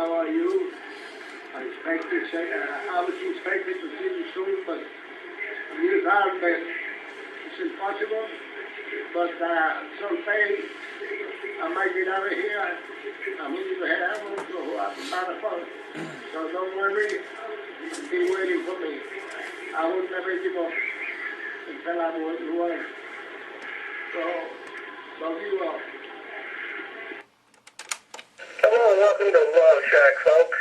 how are you? I was expected to see you soon, but these are been. It's impossible. But someday I might get out of here. I'm in the heaven, so I'm not a phone. So don't worry. Be waiting for me. I will never give up until I was away. So, love you all. Hello, welcome to Luv Shak, folks.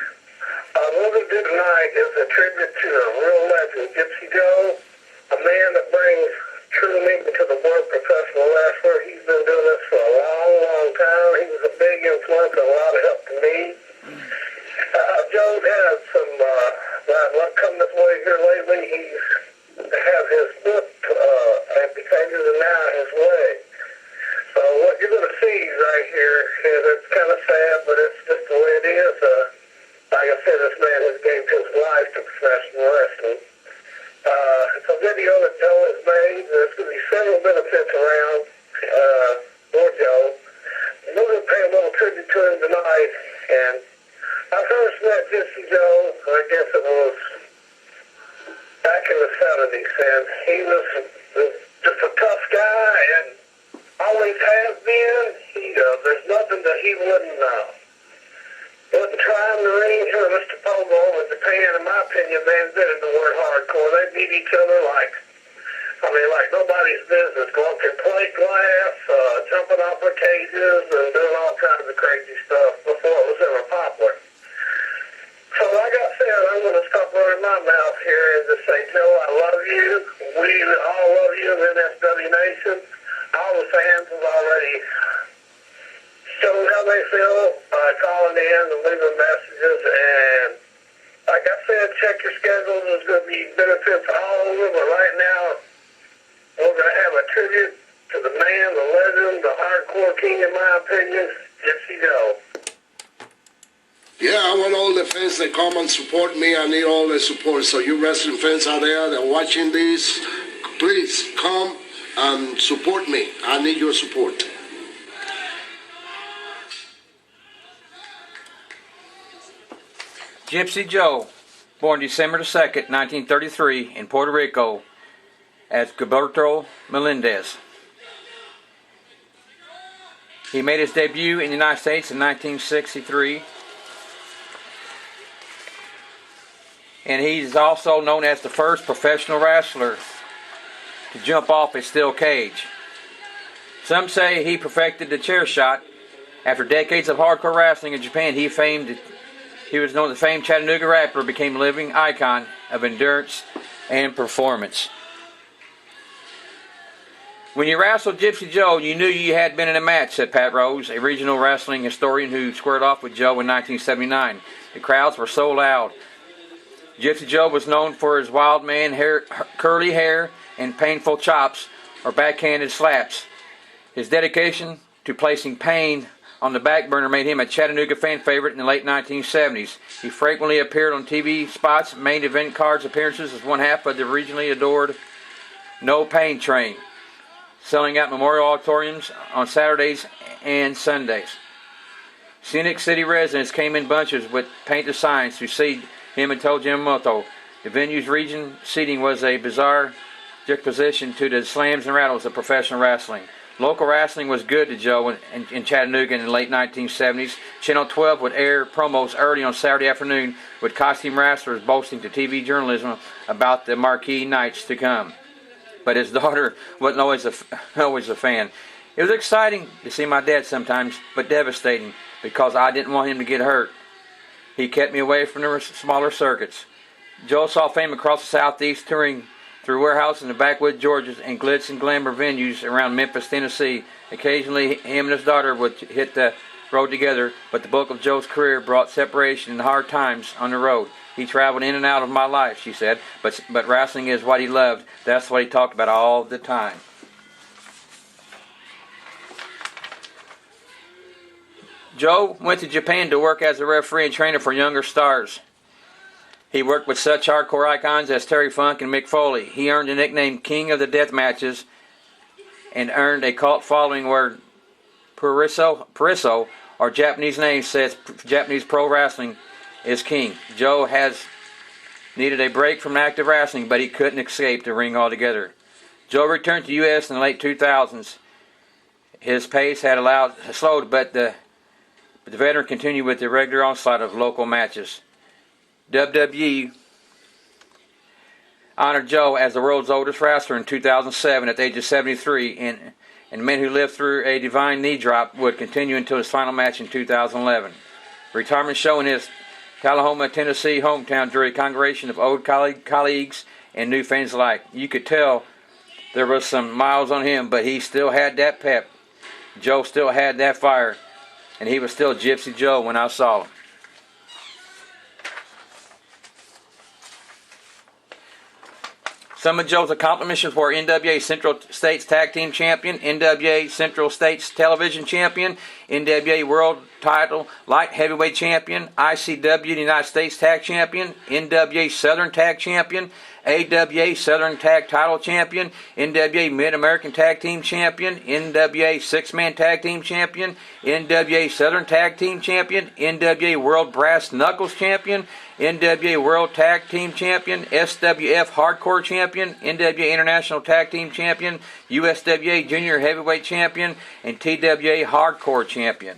What we do tonight is a tribute to a real legend, Gypsy Joe, a man that brings true meaning to the word professional wrestler. He's been doing this for a long, long time. He was a big influence and a lot of help to me. Joe's had some bad luck coming this way here lately. He's had his foot amputated and now his leg. So what you're going to see right here is it's kind of sad, but it's just the way it is. Like I said, this man has gave his life to professional wrestling. It's a video that Joe has made. There's going to be several benefits around for Joe. We're going to pay a little tribute to him tonight. And I first met Gypsy Joe, I guess it was back in the 70s, and he was just a tough guy and always has been. There's nothing that he wouldn't try in the ring. Him and Mr. Pogo in Japan, in my opinion, they invented the word hardcore. They beat each other like nobody's business, going through plate glass, jumping off of cages, and doing all kinds of crazy stuff before it was ever popular. So like I said, I'm going to stop running my mouth here and just say, Joe, I love you. We all love you in the NFW Nation. All the fans have already shown how they feel by calling in and leaving messages. And like I said, check your schedules. There's going to be benefits all over. But right now, we're going to have a tribute to the man, the legend, the hardcore king, in my opinion, Gypsy Joe. Yeah, I want all the fans that come and support me. I need all the support. So you wrestling fans out there that are watching this, please come and support me. I need your support. Gypsy Joe, born December 2nd, 1933 in Puerto Rico as Gilberto Melendez. He made his debut in the United States in 1963. And he's also known as the first professional wrestler to jump off a steel cage. Some say he perfected the chair shot. After decades of hardcore wrestling in Japan, he was known as the famed Chattanooga Rapper, became a living icon of endurance and performance. When you wrestled Gypsy Joe, you knew you had been in a match, said Pat Rose, a regional wrestling historian who squared off with Joe in 1979. The crowds were so loud. Gypsy Joe was known for his wild man curly hair and painful chops or backhanded slaps. His dedication to placing pain on the back burner made him a Chattanooga fan favorite in the late 1970s. He frequently appeared on TV spots, main event cards appearances as one half of the regionally adored No Pain Train, selling out memorial auditoriums on Saturdays and Sundays. Scenic City residents came in bunches with painted signs to see him and told Yamamoto the venue's region seating was a bizarre juxtaposition to the slams and rattles of professional wrestling. Local wrestling was good to Joe in Chattanooga in the late 1970s. Channel 12 would air promos early on Saturday afternoon with costume wrestlers boasting to TV journalism about the marquee nights to come. But his daughter wasn't always a fan. It was exciting to see my dad sometimes, but devastating because I didn't want him to get hurt. He kept me away from the smaller circuits. Joe saw fame across the Southeast, touring through warehouses in the backwoods Georgia and glitz and glamour venues around Memphis, Tennessee. Occasionally, him and his daughter would hit the road together, but the bulk of Joe's career brought separation and hard times on the road. He traveled in and out of my life, she said, but wrestling is what he loved. That's what he talked about all the time. Joe went to Japan to work as a referee and trainer for younger stars. He worked with such hardcore icons as Terry Funk and Mick Foley. He earned the nickname King of the Death Matches and earned a cult following where Pariso or Japanese name says Japanese pro wrestling is king. Joe has needed a break from active wrestling, but he couldn't escape the ring altogether. Joe returned to the U.S. in the late 2000s. His pace had slowed, but the veteran continued with the regular onslaught of local matches. WWE honored Joe as the world's oldest wrestler in 2007 at the age of 73, and the man who lived through a divine knee drop would continue until his final match in 2011. Retirement show in his Tullahoma, Tennessee hometown drew a congregation of old colleagues and new fans alike. You could tell there was some miles on him, but he still had that pep. Joe still had that fire, and he was still Gypsy Joe when I saw him. Some of Joe's accomplishments were NWA Central States Tag Team Champion, NWA Central States Television Champion, NWA World Title Light Heavyweight Champion, ICW United States Tag Champion, NWA Southern Tag Champion, AWA Southern Tag Title Champion, NWA Mid-American Tag Team Champion, NWA Six-Man Tag Team Champion, NWA Southern Tag Team Champion, NWA World Brass Knuckles Champion, NWA World Tag Team Champion, SWF Hardcore Champion, NWA International Tag Team Champion, USWA Junior Heavyweight Champion, and TWA Hardcore Champion.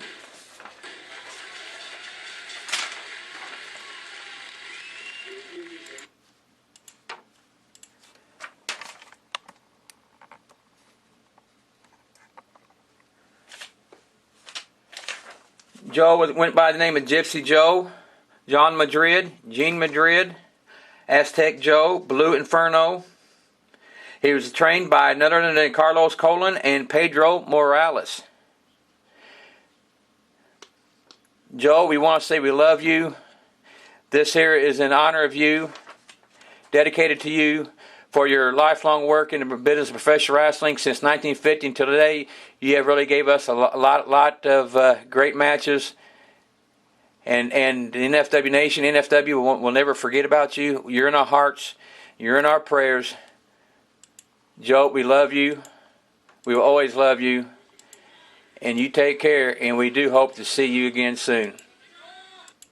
Joe went by the name of Gypsy Joe, John Madrid, Gene Madrid, Aztec Joe, Blue Inferno. He was trained by none other than Carlos Colon and Pedro Morales. Joe, we want to say we love you. This here is in honor of you, dedicated to you for your lifelong work in the business of professional wrestling since 1950 until today. You have really gave us a lot of great matches. And the NFW Nation, NFW will never forget about you. You're in our hearts. You're in our prayers. Joe, we love you. We will always love you. And you take care, and we do hope to see you again soon.